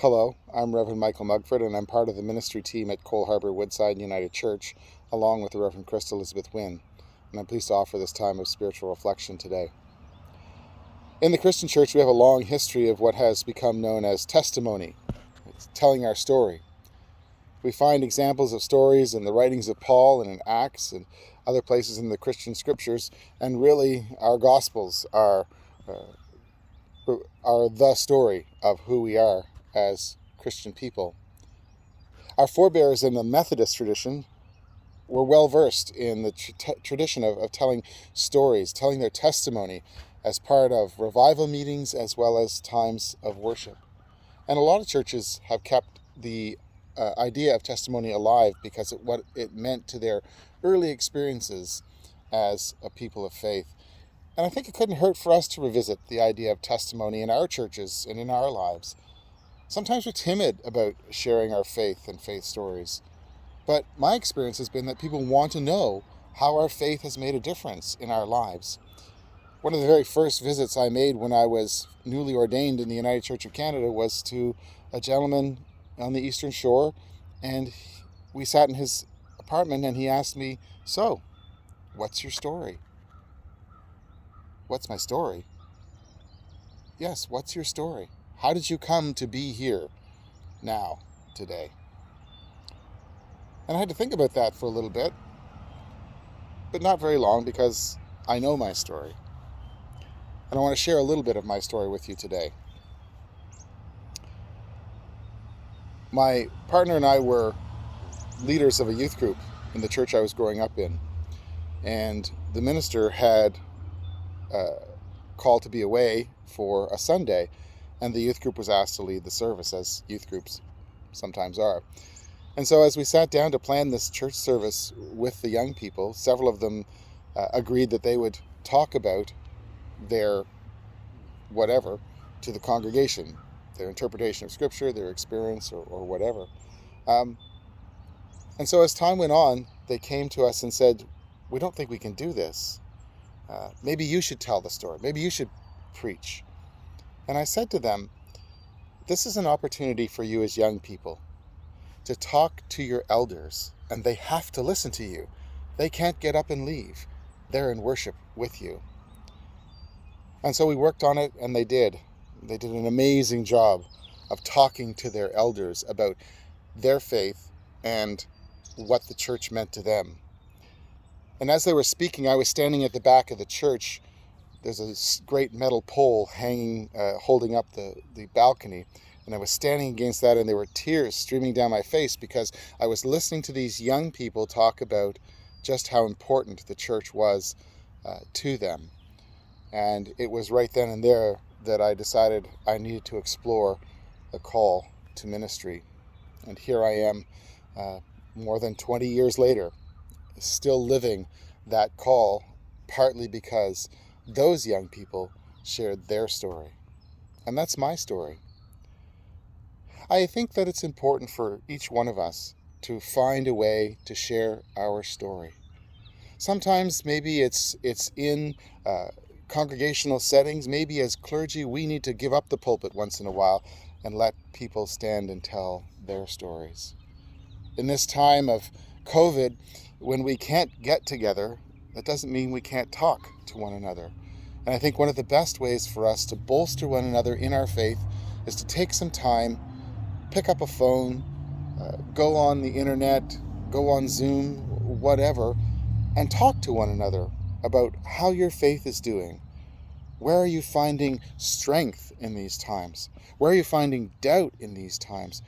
Hello, I'm Reverend Michael Mugford, and I'm part of the ministry team at Cole Harbour Woodside United Church, along with the Reverend Crystal Elizabeth Wynne, and I'm pleased to offer this time of spiritual reflection today. In the Christian church, we have a long history of what has become known as testimony. It's telling our story. We find examples of stories in the writings of Paul and in Acts and other places in the Christian scriptures, and really our Gospels are the story of who we are as Christian people. Our forebears in the Methodist tradition were well versed in the tradition of telling stories, telling their testimony as part of revival meetings as well as times of worship. And a lot of churches have kept the idea of testimony alive because of what it meant to their early experiences as a people of faith. And I think it couldn't hurt for us to revisit the idea of testimony in our churches and in our lives. Sometimes we're timid about sharing our faith and faith stories. But my experience has been that people want to know how our faith has made a difference in our lives. One of the very first visits I made when I was newly ordained in the United Church of Canada was to a gentleman on the Eastern Shore, and we sat in his apartment and he asked me, "So, what's your story?" "What's my story?" "Yes, what's your story? How did you come to be here now, today?" And I had to think about that for a little bit, but not very long, because I know my story. And I want to share a little bit of my story with you today. My partner and I were leaders of a youth group in the church I was growing up in. And the minister had called to be away for a Sunday, and the youth group was asked to lead the service, as youth groups sometimes are. And so as we sat down to plan this church service with the young people, several of them agreed that they would talk about their whatever to the congregation, their interpretation of Scripture, their experience, or whatever. And so as time went on, they came to us and said, "We don't think we can do this. Maybe you should tell the story. Maybe you should preach." And I said to them, "This is an opportunity for you as young people to talk to your elders, and they have to listen to you. They can't get up and leave. They're in worship with you." And so we worked on it, and they did. They did an amazing job of talking to their elders about their faith and what the church meant to them. And as they were speaking, I was standing at the back of the church. There's a great metal pole hanging, holding up the balcony. And I was standing against that, and there were tears streaming down my face because I was listening to these young people talk about just how important the church was to them. And it was right then and there that I decided I needed to explore the call to ministry. And here I am, more than 20 years later, still living that call, partly because those young people shared their story. And that's my story. I think that it's important for each one of us to find a way to share our story. Sometimes maybe it's in congregational settings. Maybe as clergy we need to give up the pulpit once in a while and let people stand and tell their stories. In this time of COVID, when we can't get together, that doesn't mean we can't talk to one another. And I think one of the best ways for us to bolster one another in our faith is to take some time, pick up a phone, go on the internet, go on Zoom, whatever, and talk to one another about how your faith is doing. Where are you finding strength in these times? Where are you finding doubt in these times?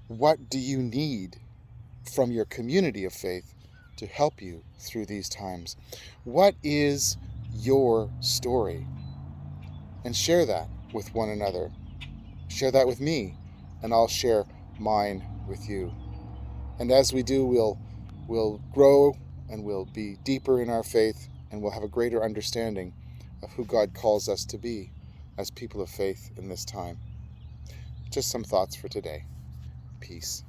What do you need from your community of faith to help you through these times? What is your story? And share that with one another. Share that with me, and I'll share mine with you. And as we do, we'll grow, and we'll be deeper in our faith, and we'll have a greater understanding of who God calls us to be as people of faith in this time. Just some thoughts for today. Peace.